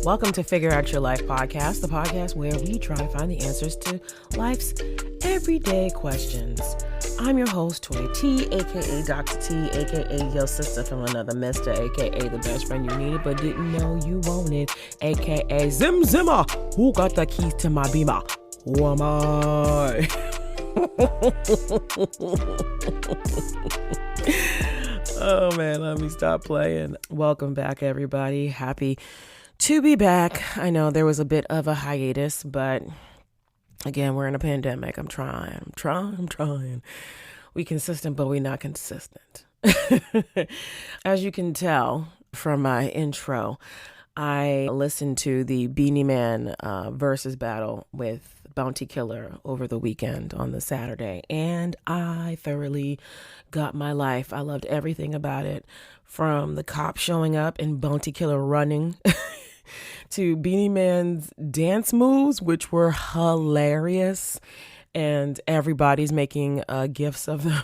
Welcome to Figure Out Your Life podcast, the podcast where we try to find the answers to life's everyday questions. I'm your host, Toy T, aka Dr. T, aka your sister from another mister, aka the best friend you needed but didn't know you wanted, aka Zim Zimmer, who got the keys to my beamer. Who am I? Oh man, let me stop playing. Welcome back, everybody. Happy to be back. I know there was a bit of a hiatus, but again, we're in a pandemic. I'm trying. We consistent, but we not consistent. As you can tell from my intro, I listened to the Beanie Man versus battle with Bounty Killer over the weekend on the Saturday, and I thoroughly got my life. I loved everything about it, from the cop showing up and Bounty Killer running to Beanie Man's dance moves, which were hilarious, and everybody's making gifs of them,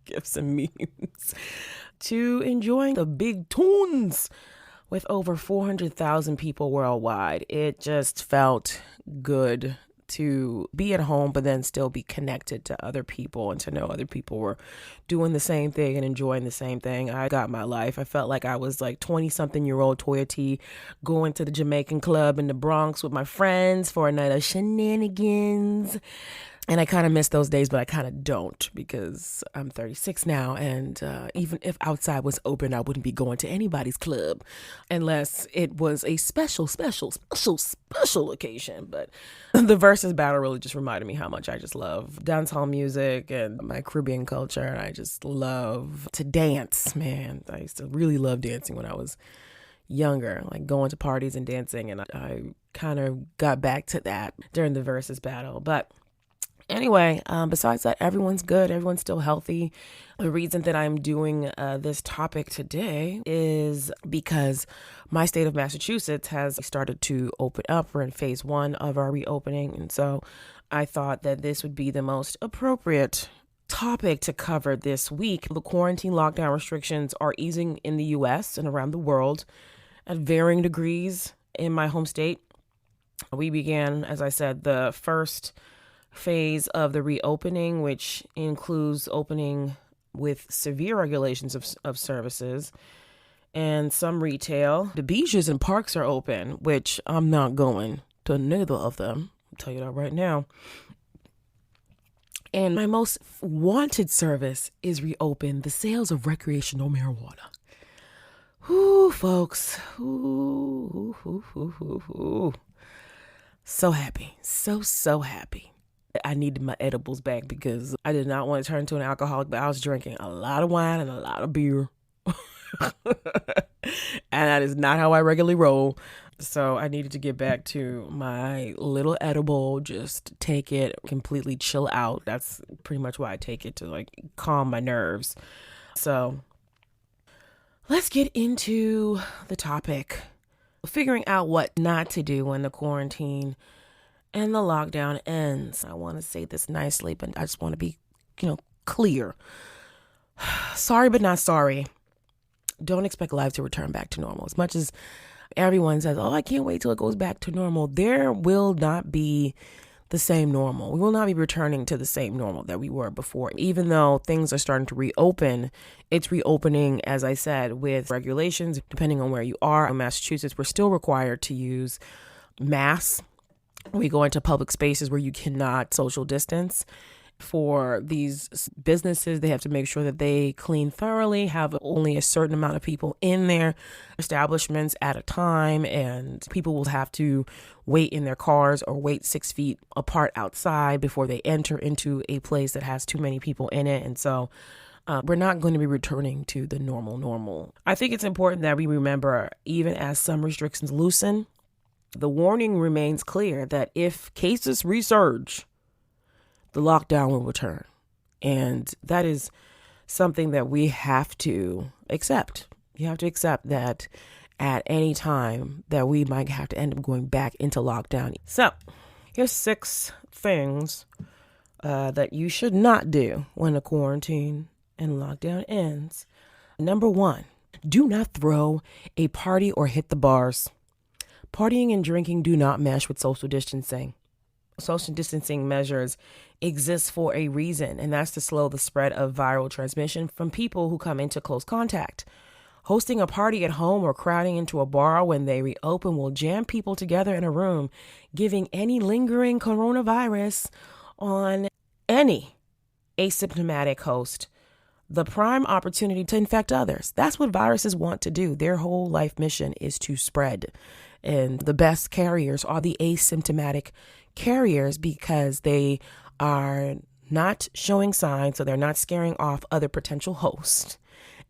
gifs and memes, to enjoying the big tunes with over 400,000 people worldwide. It just felt good to be at home, but then still be connected to other people and to know other people were doing the same thing and enjoying the same thing. I got my life. I felt like I was like 20-something-year-old Toya T going to the Jamaican club in the Bronx with my friends for a night of shenanigans. And I kind of miss those days, but I kind of don't, because I'm 36 now. And even if outside was open, I wouldn't be going to anybody's club unless it was a special occasion. But the versus battle really just reminded me how much I just love dancehall music and my Caribbean culture. And I just love to dance, man. I used to really love dancing when I was younger, like going to parties and dancing. And I kind of got back to that during the versus battle. But anyway, besides that, everyone's good. Everyone's still healthy. The reason that I'm doing this topic today is because my state of Massachusetts has started to open up. We're in phase 1 of our reopening. And so I thought that this would be the most appropriate topic to cover this week. The quarantine lockdown restrictions are easing in the U.S. and around the world at varying degrees. In my home state, we began, as I said, the first phase of the reopening, which includes opening with severe regulations of services and some retail. The beaches and parks are open, which I'm not going to neither of them. I'll tell you that right now. And my most wanted service is reopened, the sales of recreational marijuana. Whoo, folks. Ooh. So happy. So happy. I needed my edibles back because I did not want to turn into an alcoholic, but I was drinking a lot of wine and a lot of beer. And that is not how I regularly roll. So I needed to get back to my little edible, just take it, completely chill out. That's pretty much why I take it, to like calm my nerves. So let's get into the topic. Figuring out what not to do when the quarantine and the lockdown ends. I want to say this nicely, but I just want to be, clear. Sorry, but not sorry. Don't expect life to return back to normal. As much as everyone says, oh, I can't wait till it goes back to normal, there will not be the same normal. We will not be returning to the same normal that we were before. Even though things are starting to reopen, it's reopening, as I said, with regulations. Depending on where you are. In Massachusetts, we're still required to use masks. We go into public spaces where you cannot social distance. For these businesses, they have to make sure that they clean thoroughly, have only a certain amount of people in their establishments at a time, and people will have to wait in their cars or wait 6 feet apart outside before they enter into a place that has too many people in it. And so we're not going to be returning to the normal. I think it's important that we remember, even as some restrictions loosen, the warning remains clear that if cases resurge, the lockdown will return. And that is something that we have to accept. You have to accept that at any time that we might have to end up going back into lockdown. So here's 6 things that you should not do when the quarantine and lockdown ends. Number 1, Do not throw a party or hit the bars. Partying and drinking do not mesh with social distancing. Social distancing measures exist for a reason, and that's to slow the spread of viral transmission from people who come into close contact. Hosting a party at home or crowding into a bar when they reopen will jam people together in a room, giving any lingering coronavirus on any asymptomatic host the prime opportunity to infect others. That's what viruses want to do. Their whole life mission is to spread. And the best carriers are the asymptomatic carriers because they are not showing signs, so they're not scaring off other potential hosts.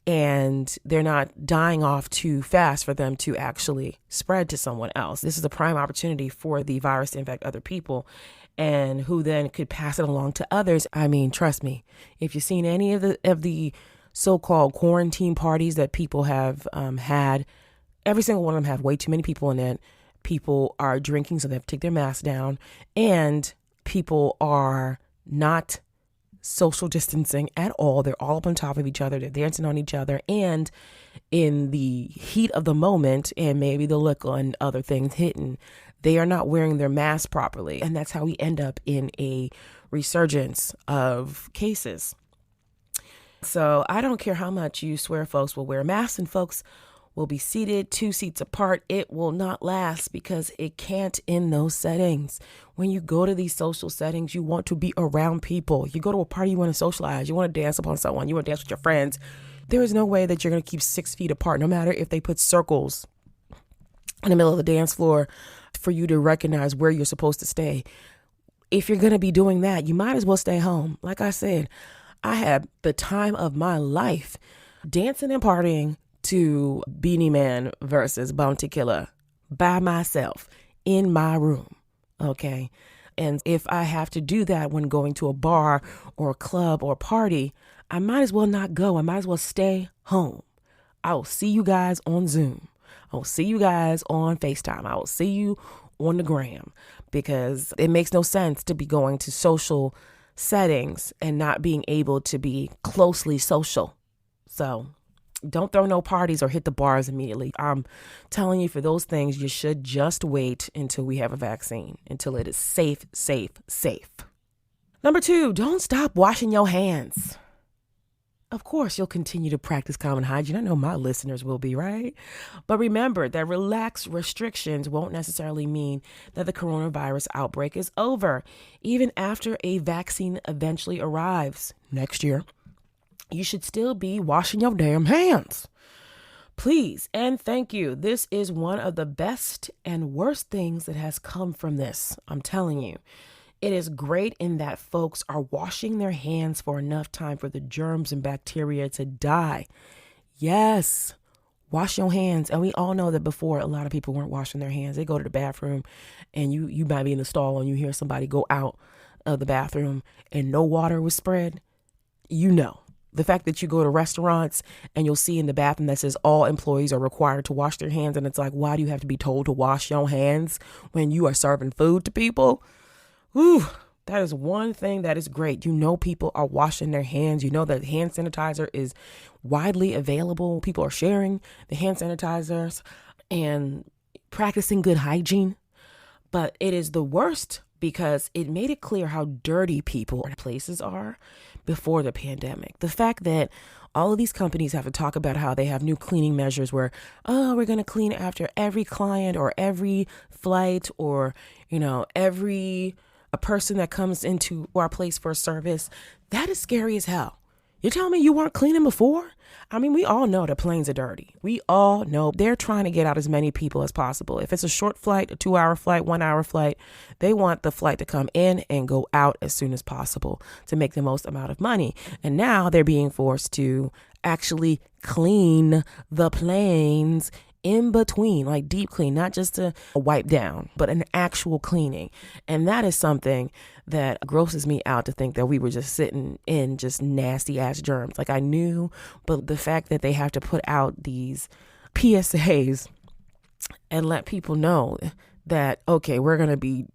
And they're not dying off too fast for them to actually spread to someone else. This is a prime opportunity for the virus to infect other people and who then could pass it along to others. I mean, trust me, if you've seen any of the so-called quarantine parties that people have had, every single one of them have way too many people in it. People are drinking, so they have to take their masks down. And people are not social distancing at all. They're all up on top of each other. They're dancing on each other. And in the heat of the moment, and maybe the liquor and other things hitting, they are not wearing their mask properly. And that's how we end up in a resurgence of cases. So I don't care how much you swear folks will wear masks and folks will be seated 2 seats apart. It will not last because it can't in those settings. When you go to these social settings, you want to be around people. You go to a party, you want to socialize. You want to dance upon someone. You want to dance with your friends. There is no way that you're going to keep 6 feet apart, no matter if they put circles in the middle of the dance floor for you to recognize where you're supposed to stay. If you're going to be doing that, you might as well stay home. Like I said, I had the time of my life dancing and partying to Beanie Man versus Bounty Killer by myself in my room. Okay. And if I have to do that when going to a bar or a club or a party, I might as well not go. I might as well stay home. I will see you guys on Zoom. I will see you guys on FaceTime. I will see you on the gram because it makes no sense to be going to social settings and not being able to be closely social. So don't throw no parties or hit the bars immediately. I'm telling you, for those things, you should just wait until we have a vaccine, until it is safe. Number 2, don't stop washing your hands. Of course, you'll continue to practice common hygiene. I know my listeners will be, right? But remember that relaxed restrictions won't necessarily mean that the coronavirus outbreak is over. Even after a vaccine eventually arrives next year, you should still be washing your damn hands. Please and thank you. This is one of the best and worst things that has come from this. I'm telling you. It is great in that folks are washing their hands for enough time for the germs and bacteria to die. Yes, wash your hands. And we all know that before, a lot of people weren't washing their hands. They go to the bathroom and you might be in the stall and you hear somebody go out of the bathroom and no water was spread. You know. The fact that you go to restaurants and you'll see in the bathroom that says all employees are required to wash their hands. And it's like, why do you have to be told to wash your hands when you are serving food to people? Whew, that is one thing that is great. You know, people are washing their hands. You know that hand sanitizer is widely available. People are sharing the hand sanitizers and practicing good hygiene. But it is the worst because it made it clear how dirty people and places are before the pandemic. The fact that all of these companies have to talk about how they have new cleaning measures where, oh, we're going to clean after every client or every flight or, every a person that comes into our place for a service. That is scary as hell. You're telling me you weren't cleaning before? I mean, we all know that planes are dirty. We all know they're trying to get out as many people as possible. If it's a short flight, a 2-hour flight, 1-hour flight, they want the flight to come in and go out as soon as possible to make the most amount of money. And now they're being forced to actually clean the planes in between, like deep clean, not just a wipe down, but an actual cleaning. And that is something that grosses me out to think that we were just sitting in just nasty ass germs. Like I knew, but the fact that they have to put out these PSAs and let people know that, okay, we're going to be,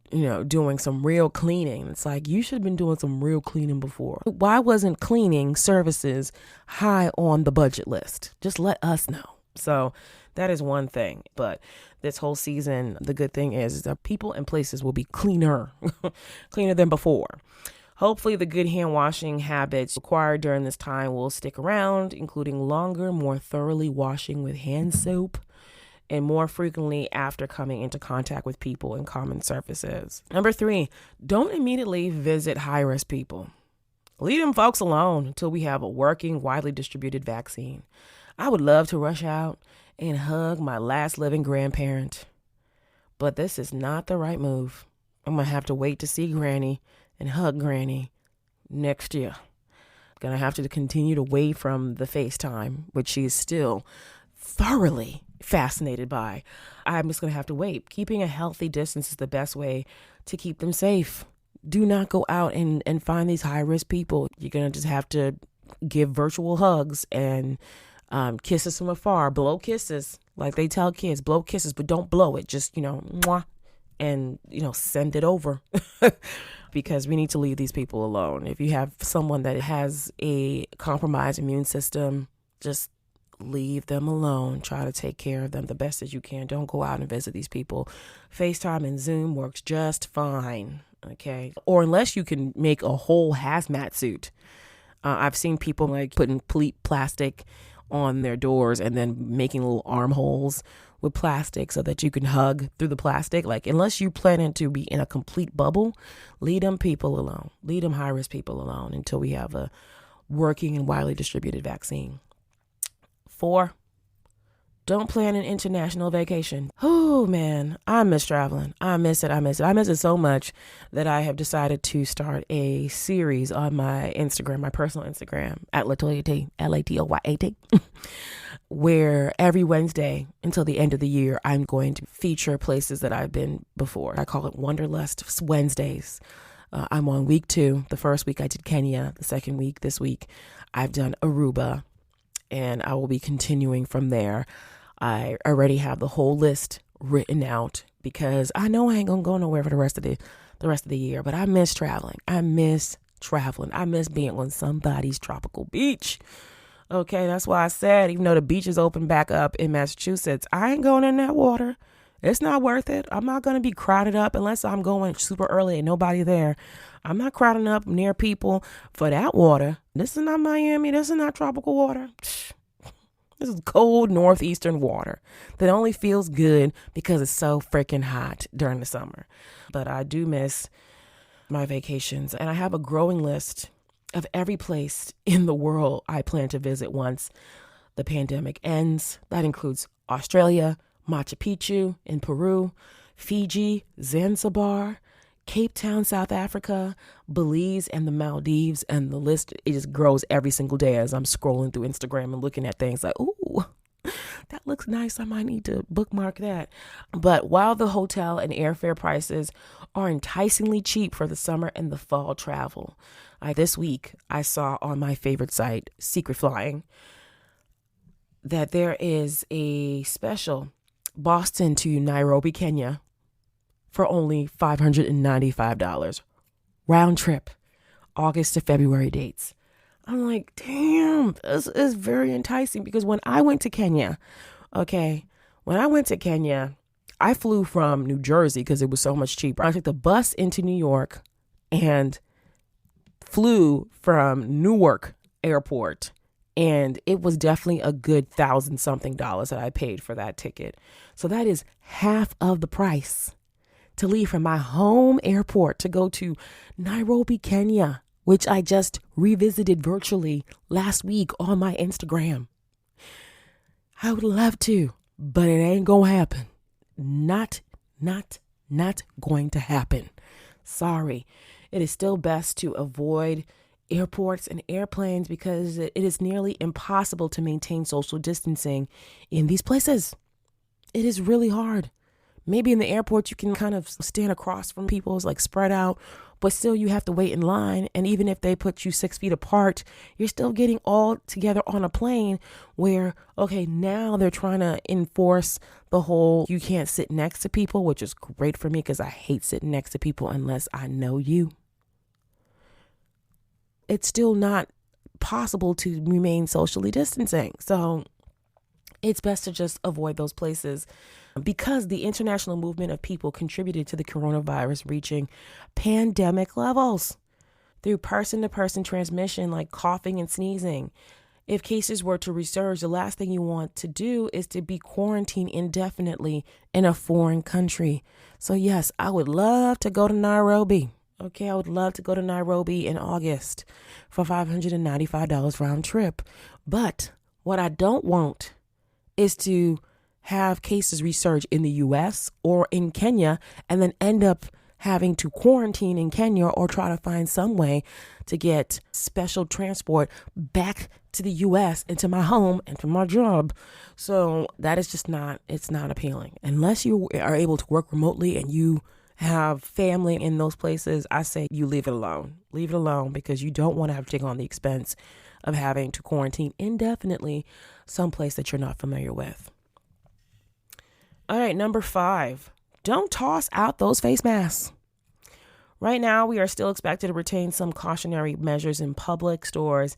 doing some real cleaning. It's like, you should have been doing some real cleaning before. Why wasn't cleaning services high on the budget list? Just let us know. So that is one thing. But this whole season, the good thing is that people and places will be cleaner, cleaner than before. Hopefully, the good hand washing habits required during this time will stick around, including longer, more thoroughly washing with hand soap and more frequently after coming into contact with people and common surfaces. Number 3, don't immediately visit high-risk people. Leave them folks alone until we have a working, widely distributed vaccine. I would love to rush out and hug my last living grandparent, but this is not the right move. I'm going to have to wait to see Granny and hug Granny next year. I'm going to have to continue to wait from the FaceTime, which she is still thoroughly fascinated by. I'm just going to have to wait. Keeping a healthy distance is the best way to keep them safe. Do not go out and find these high-risk people. You're going to just have to give virtual hugs and kisses from afar. Blow kisses. Like they tell kids, blow kisses, but don't blow it. Just, mwah, and, send it over. Because we need to leave these people alone. If you have someone that has a compromised immune system, just leave them alone. Try to take care of them the best as you can. Don't go out and visit these people. FaceTime and Zoom works just fine. Okay. Or unless you can make a whole hazmat suit. I've seen people like putting plastic on their doors and then making little armholes with plastic so that you can hug through the plastic. Like, unless you plan to be in a complete bubble, leave them people alone. Leave them high-risk people alone until we have a working and widely distributed vaccine. 4, don't plan an international vacation. Oh, man, I miss traveling. I miss it. I miss it so much that I have decided to start a series on my Instagram, my personal Instagram, at Latoyat, Latoyat, where every Wednesday until the end of the year, I'm going to feature places that I've been before. I call it Wanderlust Wednesdays. I'm on week 2. The first week I did Kenya. The second week, this week, I've done Aruba. And I will be continuing from there. I already have the whole list written out because I know I ain't gonna go nowhere for the rest of the year. But I miss traveling. I miss being on somebody's tropical beach. Okay, that's why I said, even though the beach is open back up in Massachusetts, I ain't going in that water. It's not worth it. I'm not going to be crowded up unless I'm going super early and nobody there. I'm not crowding up near people for that water. This is not Miami. This is not tropical water. This is cold northeastern water that only feels good because it's so freaking hot during the summer. But I do miss my vacations, and I have a growing list of every place in the world I plan to visit once the pandemic ends. That includes Australia, Machu Picchu in Peru, Fiji, Zanzibar, Cape Town, South Africa, Belize, and the Maldives. And the list, it just grows every single day as I'm scrolling through Instagram and looking at things like, ooh, that looks nice. I might need to bookmark that. But while the hotel and airfare prices are enticingly cheap for the summer and the fall travel, this week I saw on my favorite site, Secret Flying, that there is a special Boston to Nairobi, Kenya for only $595 round trip, August to February dates. I'm like, damn, this is very enticing because when I went to Kenya, I flew from New Jersey because it was so much cheaper. I took the bus into New York and flew from Newark Airport. And it was definitely a good $1,000-something that I paid for that ticket. So that is half of the price to leave from my home airport to go to Nairobi, Kenya, which I just revisited virtually last week on my Instagram. I would love to, but it ain't gonna happen. Not going to happen. Sorry. It is still best to avoid airports and airplanes because it is nearly impossible to maintain social distancing in these places. It is really hard. Maybe in the airport, you can kind of stand across from people, like spread out, but still you have to wait in line. And even if they put you 6 feet apart, you're still getting all together on a plane where, okay, now they're trying to enforce the whole, you can't sit next to people, which is great for me because I hate sitting next to people unless I know you. It's still not possible to remain socially distancing. So it's best to just avoid those places because the international movement of people contributed to the coronavirus reaching pandemic levels through person-to-person transmission like coughing and sneezing. If cases were to resurge, the last thing you want to do is to be quarantined indefinitely in a foreign country. So yes, I would love to go to Nairobi. Okay, I would love to go to Nairobi in August for $595 round trip. But what I don't want is to have cases resurge in the U.S. or in Kenya and then end up having to quarantine in Kenya or try to find some way to get special transport back to the U.S. and to my home and to my job. So that is just it's not appealing. Unless you are able to work remotely and you have family in those places, I say you leave it alone. Leave it alone because you don't want to have to take on the expense of having to quarantine indefinitely someplace that you're not familiar with. All right, number 5, don't toss out those face masks. Right now, we are still expected to retain some cautionary measures in public stores,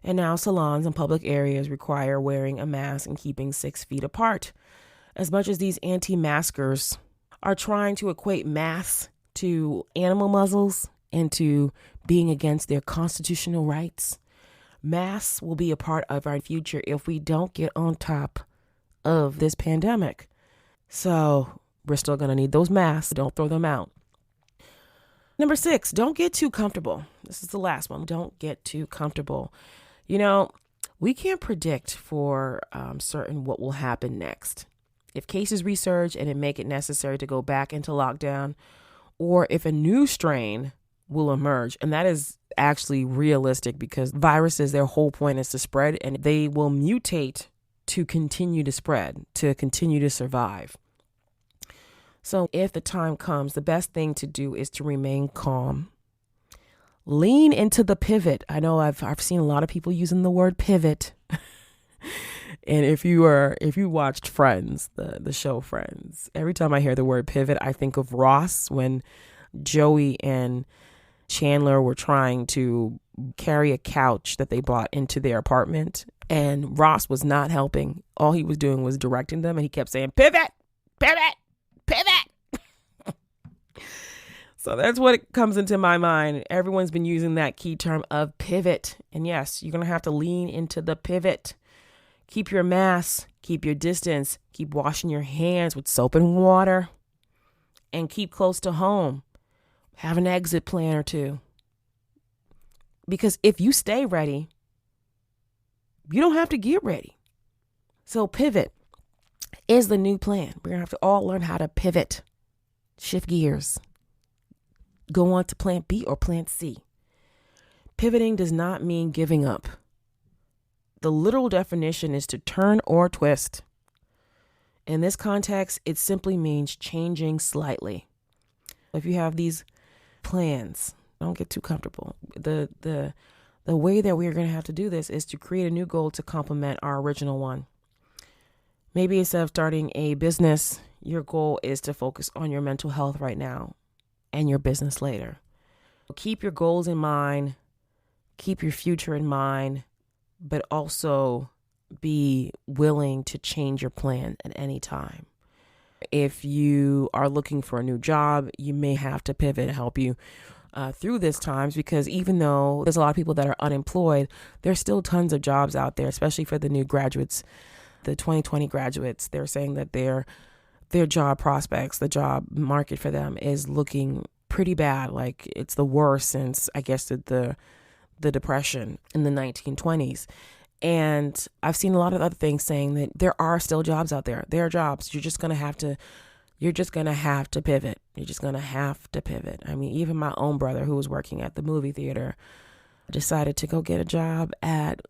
and now salons and public areas require wearing a mask and keeping 6 feet apart. As much as these anti-maskers are trying to equate masks to animal muzzles and to being against their constitutional rights, masks will be a part of our future if we don't get on top of this pandemic. So we're still going to need those masks. Don't throw them out. Number 6, don't get too comfortable. This is the last one. Don't get too comfortable. You know, we can't predict for certain what will happen next. If cases resurge and it make it necessary to go back into lockdown, or if a new strain will emerge, and that is actually realistic because viruses, their whole point is to spread, and they will mutate to continue to spread, to continue to survive. So if the time comes, the best thing to do is to remain calm. Lean into the pivot. I know I've seen a lot of people using the word pivot. And if you watched Friends, the show Friends, every time I hear the word pivot, I think of Ross when Joey and Chandler were trying to carry a couch that they bought into their apartment, and Ross was not helping. All he was doing was directing them, and he kept saying, pivot, pivot, pivot. So that's what comes into my mind. Everyone's been using that key term of pivot. And yes, you're going to have to lean into the pivot. Keep your mask, keep your distance, keep washing your hands with soap and water, and keep close to home. Have an exit plan or two. Because if you stay ready, you don't have to get ready. So pivot is the new plan. We're going to have to all learn how to pivot, shift gears, go on to plan B or plan C. Pivoting does not mean giving up. The literal definition is to turn or twist. In this context, it simply means changing slightly. If you have these plans, don't get too comfortable. The way that we're going to have to do this is to create a new goal to complement our original one. Maybe instead of starting a business, your goal is to focus on your mental health right now and your business later. Keep your goals in mind, keep your future in mind, but also be willing to change your plan at any time. If you are looking for a new job, you may have to pivot to help you through this times, because even though there's a lot of people that are unemployed, there's still tons of jobs out there, especially for the new graduates, the 2020 graduates. They're saying that their job prospects, the job market for them is looking pretty bad. Like it's the worst since, I guess, the Depression in the 1920s. And I've seen a lot of other things saying that there are still jobs out there. There are jobs. You're just going to have to pivot. You're just going to have to pivot. I mean, even my own brother, who was working at the movie theater, decided to go get a job at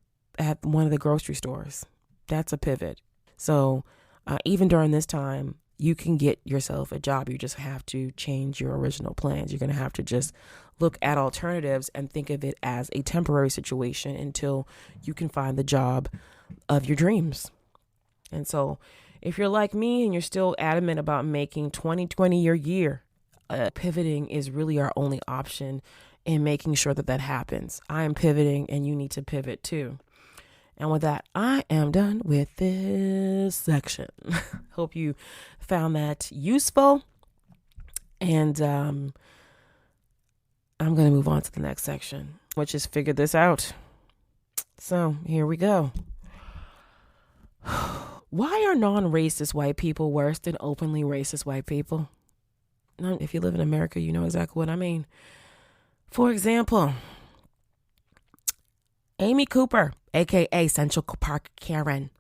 one of the grocery stores. That's a pivot. So even during this time, you can get yourself a job. You just have to change your original plans. You're going to have to just look at alternatives and think of it as a temporary situation until you can find the job of your dreams. And so if you're like me and you're still adamant about making 2020 your year, pivoting is really our only option in making sure that happens. I am pivoting and you need to pivot too. And with that, I am done with this section. Hope you found that useful. And I'm going to move on to the next section, which is figure this out. So here we go. Why are non-racist white people worse than openly racist white people? Now, if you live in America, you know exactly what I mean. For example, Amy Cooper, a.k.a. Central Park Karen,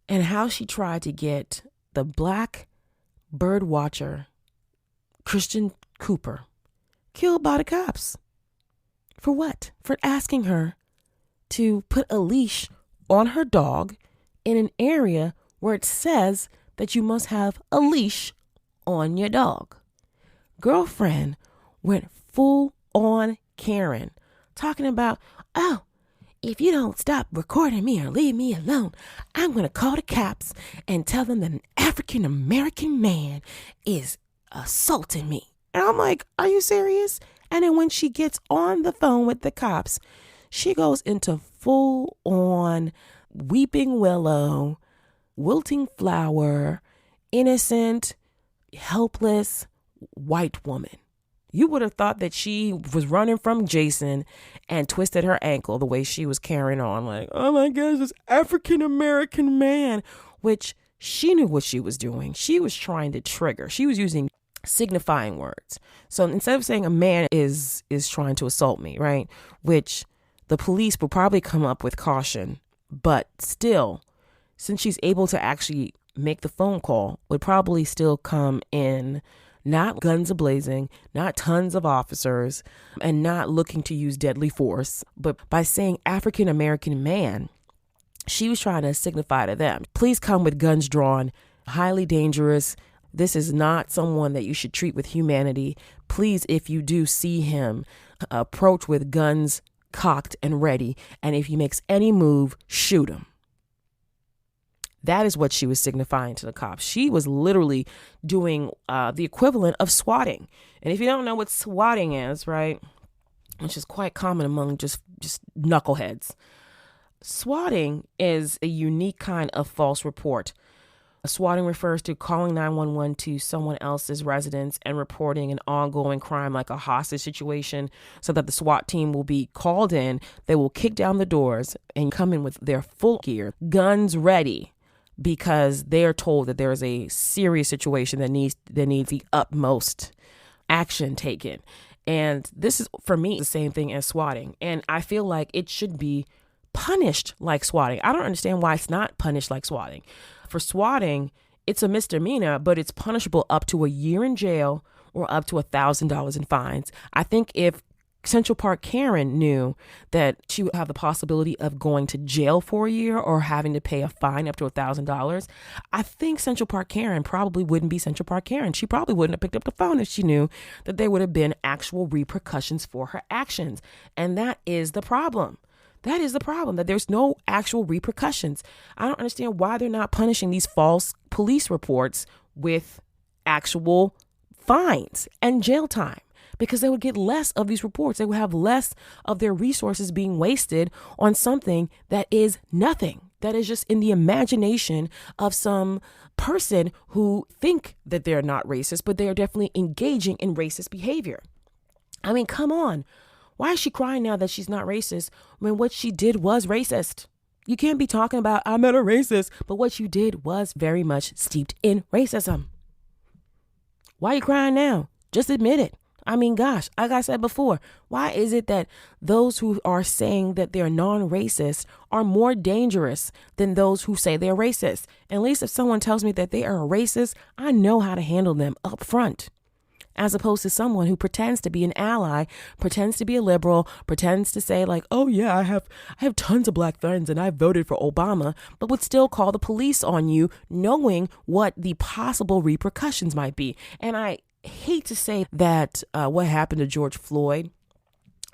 and how she tried to get the black bird watcher, Christian Cooper, killed by the cops. For what? For asking her to put a leash on her dog in an area where it says that you must have a leash on your dog. Girlfriend went full on Karen, talking about, oh, if you don't stop recording me or leave me alone, I'm going to call the cops and tell them that an African American man is assaulting me. And I'm like, are you serious? And then when she gets on the phone with the cops, she goes into full on weeping willow, wilting flower, innocent, helpless white woman. You would have thought that she was running from Jason and twisted her ankle the way she was carrying on, like, oh my gosh, this African American man, which she knew what she was doing. She was trying to trigger. She was using signifying words. So instead of saying a man is trying to assault me, right, which the police will probably come up with caution, but still, since she's able to actually make the phone call, would probably still come in not guns a-blazing, not tons of officers, and not looking to use deadly force. But by saying African American man, she was trying to signify to them, please come with guns drawn, highly dangerous. This is not someone that you should treat with humanity. Please, if you do see him, approach with guns cocked and ready. And if he makes any move, shoot him. That is what she was signifying to the cops. She was literally doing the equivalent of swatting. And if you don't know what swatting is, right, which is quite common among just knuckleheads, swatting is a unique kind of false report. Swatting refers to calling 911 to someone else's residence and reporting an ongoing crime like a hostage situation so that the SWAT team will be called in. They will kick down the doors and come in with their full gear, guns ready, because they are told that there is a serious situation that needs the utmost action taken. And this is, for me, the same thing as swatting. And I feel like it should be punished like swatting. I don't understand why it's not punished like swatting. For swatting, it's a misdemeanor, but it's punishable up to a year in jail or up to $1,000 in fines. I think if Central Park Karen knew that she would have the possibility of going to jail for a year or having to pay a fine up to $1,000, I think Central Park Karen probably wouldn't be Central Park Karen. She probably wouldn't have picked up the phone if she knew that there would have been actual repercussions for her actions. And that is the problem. That is the problem, that there's no actual repercussions. I don't understand why they're not punishing these false police reports with actual fines and jail time, because they would get less of these reports. They would have less of their resources being wasted on something that is nothing, that is just in the imagination of some person who think that they're not racist, but they are definitely engaging in racist behavior. I mean, come on. Why is she crying now that she's not racist when what she did was racist? You can't be talking about, I'm not a racist, but what you did was very much steeped in racism. Why are you crying now? Just admit it. I mean, gosh, like I said before, why is it that those who are saying that they're non-racist are more dangerous than those who say they're racist? At least if someone tells me that they are a racist, I know how to handle them up front. as opposed to someone who pretends to be an ally, pretends to be a liberal, pretends to say like, oh yeah, I have tons of black friends and I voted for Obama, but would still call the police on you knowing what the possible repercussions might be. And I hate to say that what happened to George Floyd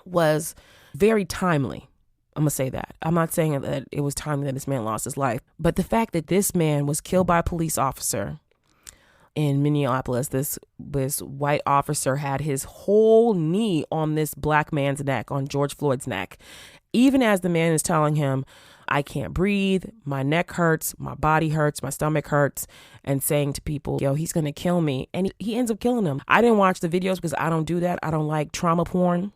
was very timely. I'm going to say that. I'm not saying that it was timely that this man lost his life, but the fact that this man was killed by a police officer in Minneapolis, this white officer had his whole knee on this black man's neck, on George Floyd's neck, even as the man is telling him, I can't breathe, my neck hurts, my body hurts, my stomach hurts, and saying to people, yo, he's going to kill me. And he ends up killing him. I didn't watch the videos because I don't do that. I don't like trauma porn.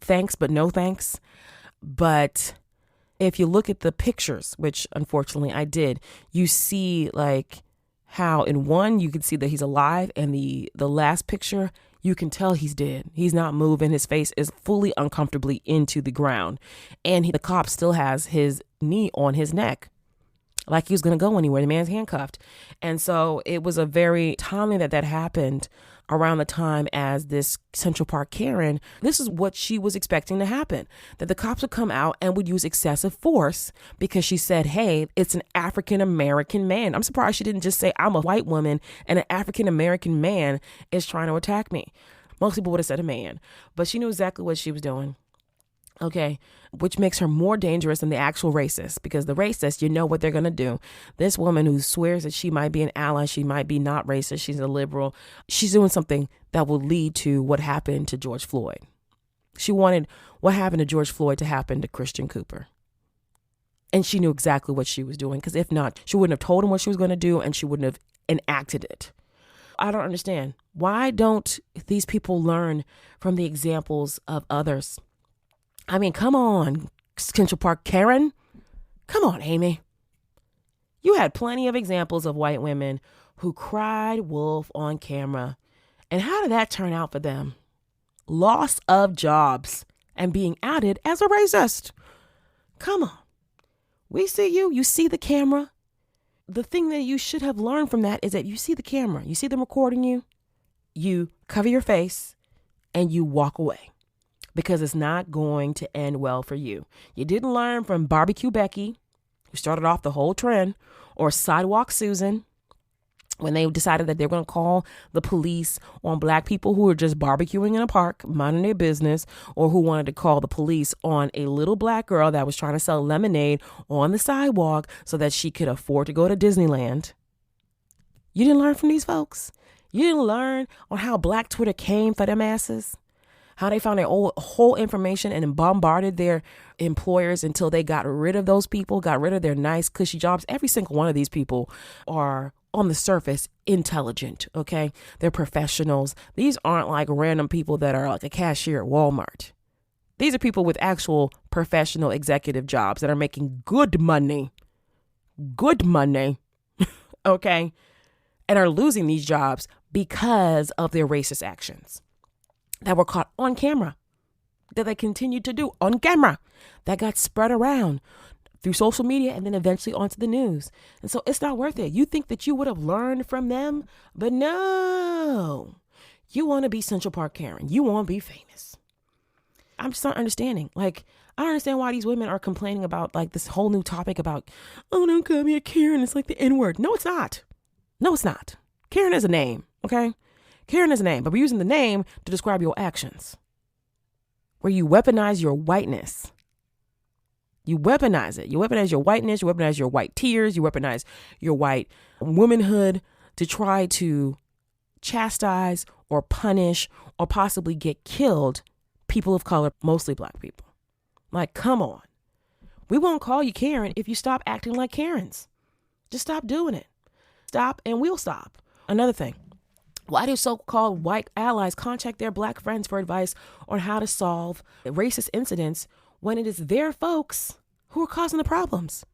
Thanks, but no thanks. But if you look at the pictures, which unfortunately I did, you see like how in one you can see that he's alive, and the last picture you can tell he's dead. He's not moving. His face is fully uncomfortably into the ground, and the cop still has his knee on his neck, like he was going to go anywhere. The man's handcuffed, and so it was a very timely that happened around the time as this Central Park Karen. This is what she was expecting to happen, that the cops would come out and would use excessive force because she said, hey, it's an African-American man. I'm surprised she didn't just say, I'm a white woman and an African-American man is trying to attack me. Most people would have said a man, but she knew exactly what she was doing. Okay, which makes her more dangerous than the actual racist, because the racist, you know what they're going to do. This woman who swears that she might be an ally, she might be not racist, she's a liberal, she's doing something that will lead to what happened to George Floyd. She wanted what happened to George Floyd to happen to Christian Cooper. And she knew exactly what she was doing, because if not, she wouldn't have told him what she was going to do, and she wouldn't have enacted it. I don't understand. Why don't these people learn from the examples of others? I mean, come on, Central Park Karen. Come on, Amy. You had plenty of examples of white women who cried wolf on camera. And how did that turn out for them? Loss of jobs and being outed as a racist. Come on. We see you. You see the camera. The thing that you should have learned from that is that you see the camera. You see them recording you. You cover your face and you walk away, because it's not going to end well for you. You didn't learn from Barbecue Becky, who started off the whole trend, or Sidewalk Susan, when they decided that they were going to call the police on black people who were just barbecuing in a park, minding their business, or who wanted to call the police on a little black girl that was trying to sell lemonade on the sidewalk so that she could afford to go to Disneyland. You didn't learn from these folks. You didn't learn on how Black Twitter came for them asses. How they found their whole information and bombarded their employers until they got rid of those people, got rid of their nice, cushy jobs. Every single one of these people are, on the surface, intelligent, okay? They're professionals. These aren't like random people that are like a cashier at Walmart. These are people with actual professional executive jobs that are making good money, okay? And are losing these jobs because of their racist actions that were caught on camera, that they continued to do on camera, that got spread around through social media and then eventually onto the news. And so it's not worth it. You think that you would have learned from them, but no. You want to be Central Park Karen. You want to be famous. I'm just not understanding. Like, I don't understand why these women are complaining about like this whole new topic about, oh, don't call me a Karen. It's like the N-word. No, it's not. No, it's not. Karen is a name, okay? Karen is a name, but we're using the name to describe your actions, where you weaponize your whiteness. You weaponize it. You weaponize your whiteness. You weaponize your white tears. You weaponize your white womanhood to try to chastise or punish or possibly get killed people of color, mostly black people. Like, come on. We won't call you Karen if you stop acting like Karens. Just stop doing it. Stop and we'll stop. Another thing. Why do so-called white allies contact their black friends for advice on how to solve racist incidents when it is their folks who are causing the problems?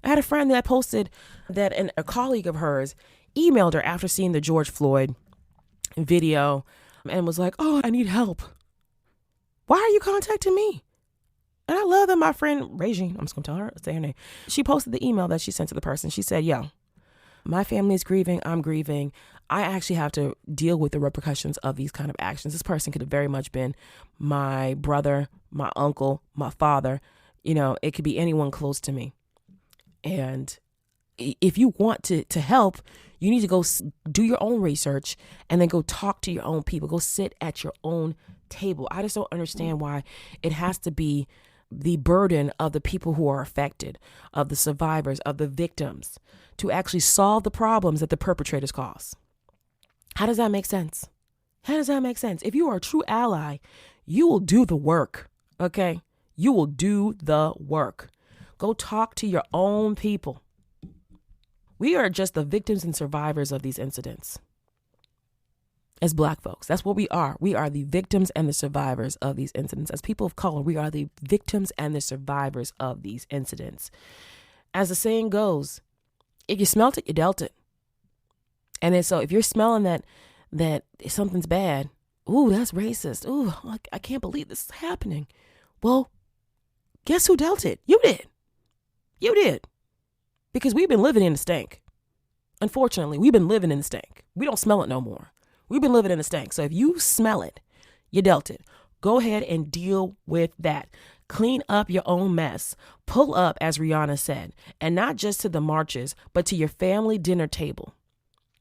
I had a friend that posted that a colleague of hers emailed her after seeing the George Floyd video and was like, oh, I need help. Why are you contacting me? And I love that my friend Regine, I'm just going to say her name. She posted the email that she sent to the person. She said, yo, My family is grieving. I'm grieving. I actually have to deal with the repercussions of these kind of actions. This person could have very much been my brother, my uncle, my father. It could be anyone close to me. And if you want to help, you need to go do your own research and then go talk to your own people. Go sit at your own table. I just don't understand why it has to be the burden of the people who are affected, of the survivors, of the victims, to actually solve the problems that the perpetrators cause. How does that make sense? How does that make sense? If you are a true ally, you will do the work, okay? You will do the work. Go talk to your own people. We are just the victims and survivors of these incidents. As Black folks, that's what we are. We are the victims and the survivors of these incidents. As people of color, we are the victims and the survivors of these incidents. As the saying goes, if you smelt it, you dealt it. And then so if you're smelling that something's bad, ooh, that's racist. Ooh, I can't believe this is happening. Well, guess who dealt it? You did. You did. Because we've been living in the stank. Unfortunately, we've been living in the stank. We don't smell it no more. We've been living in the stank. So if you smell it, you dealt it. Go ahead and deal with that. Clean up your own mess. Pull up, as Rihanna said, and not just to the marches, but to your family dinner table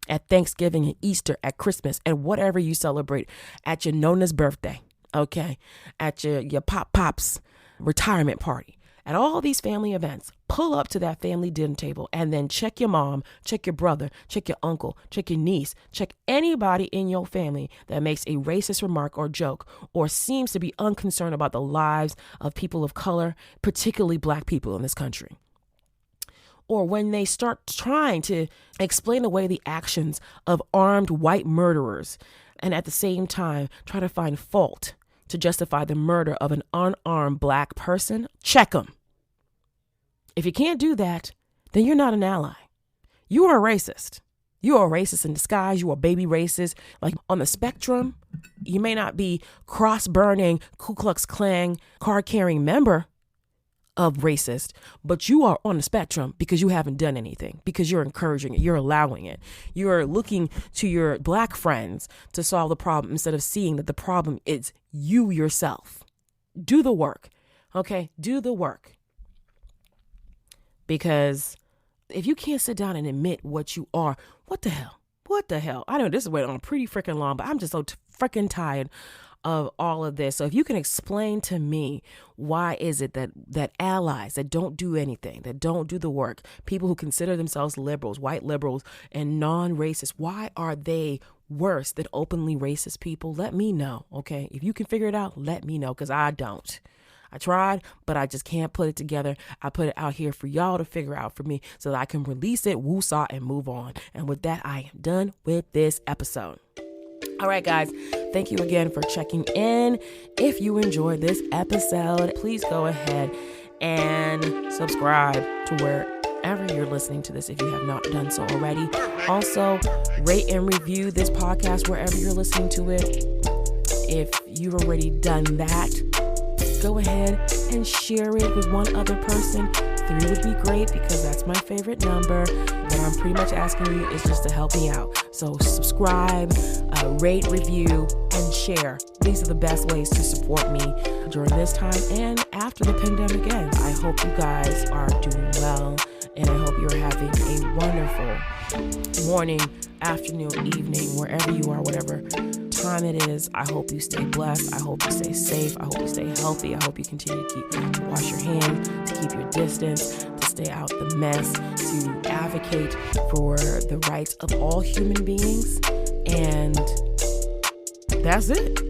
at Thanksgiving and Easter, at Christmas, and whatever you celebrate, at your Nona's birthday, okay? At your Pop's retirement party. At all these family events, pull up to that family dinner table and then check your mom, check your brother, check your uncle, check your niece, check anybody in your family that makes a racist remark or joke or seems to be unconcerned about the lives of people of color, particularly Black people in this country. Or when they start trying to explain away the actions of armed white murderers and at the same time try to find fault to justify the murder of an unarmed Black person, check them. If you can't do that, then you're not an ally. You are a racist. You are a racist in disguise. You are baby racist. Like on the spectrum, you may not be cross-burning Ku Klux Klan card-carrying member of racist, but you are on the spectrum because you haven't done anything, because you're encouraging it, you're allowing it. You're looking to your Black friends to solve the problem instead of seeing that the problem is you yourself. Do the work, okay? Do the work. Because if you can't sit down and admit what you are, what the hell? What the hell? I know this is went on pretty freaking long, but I'm just so freaking tired of all of this. So if you can explain to me, why is it that allies that don't do anything, that don't do the work, people who consider themselves liberals, white liberals and non-racist, why are they worse than openly racist people? Let me know, okay? If you can figure it out, let me know, because I don't. I tried, but I just can't put it together. I put it out here for y'all to figure out for me so that I can release it, woosah, and move on. And with that, I am done with this episode. All right, guys, thank you again for checking in. If you enjoyed this episode, please go ahead and subscribe to wherever you're listening to this if you have not done so already. Also, rate and review this podcast wherever you're listening to it. If you've already done that, go ahead and share it with one other person. 3 would be great because that's my favorite number. What I'm pretty much asking you is just to help me out. So subscribe, rate, review, and share. These are the best ways to support me during this time and after the pandemic ends. I hope you guys are doing well, and I hope you're having a wonderful morning, afternoon, evening, wherever you are, whatever time it is. I hope you stay blessed. I hope you stay safe. I hope you stay healthy. I hope you continue to wash your hands, to keep your distance, to stay out the mess, to advocate for the rights of all human beings. And that's it.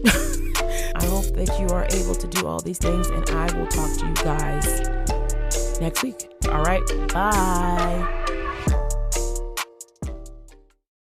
I hope that you are able to do all these things, and I will talk to you guys next week. All right. Bye.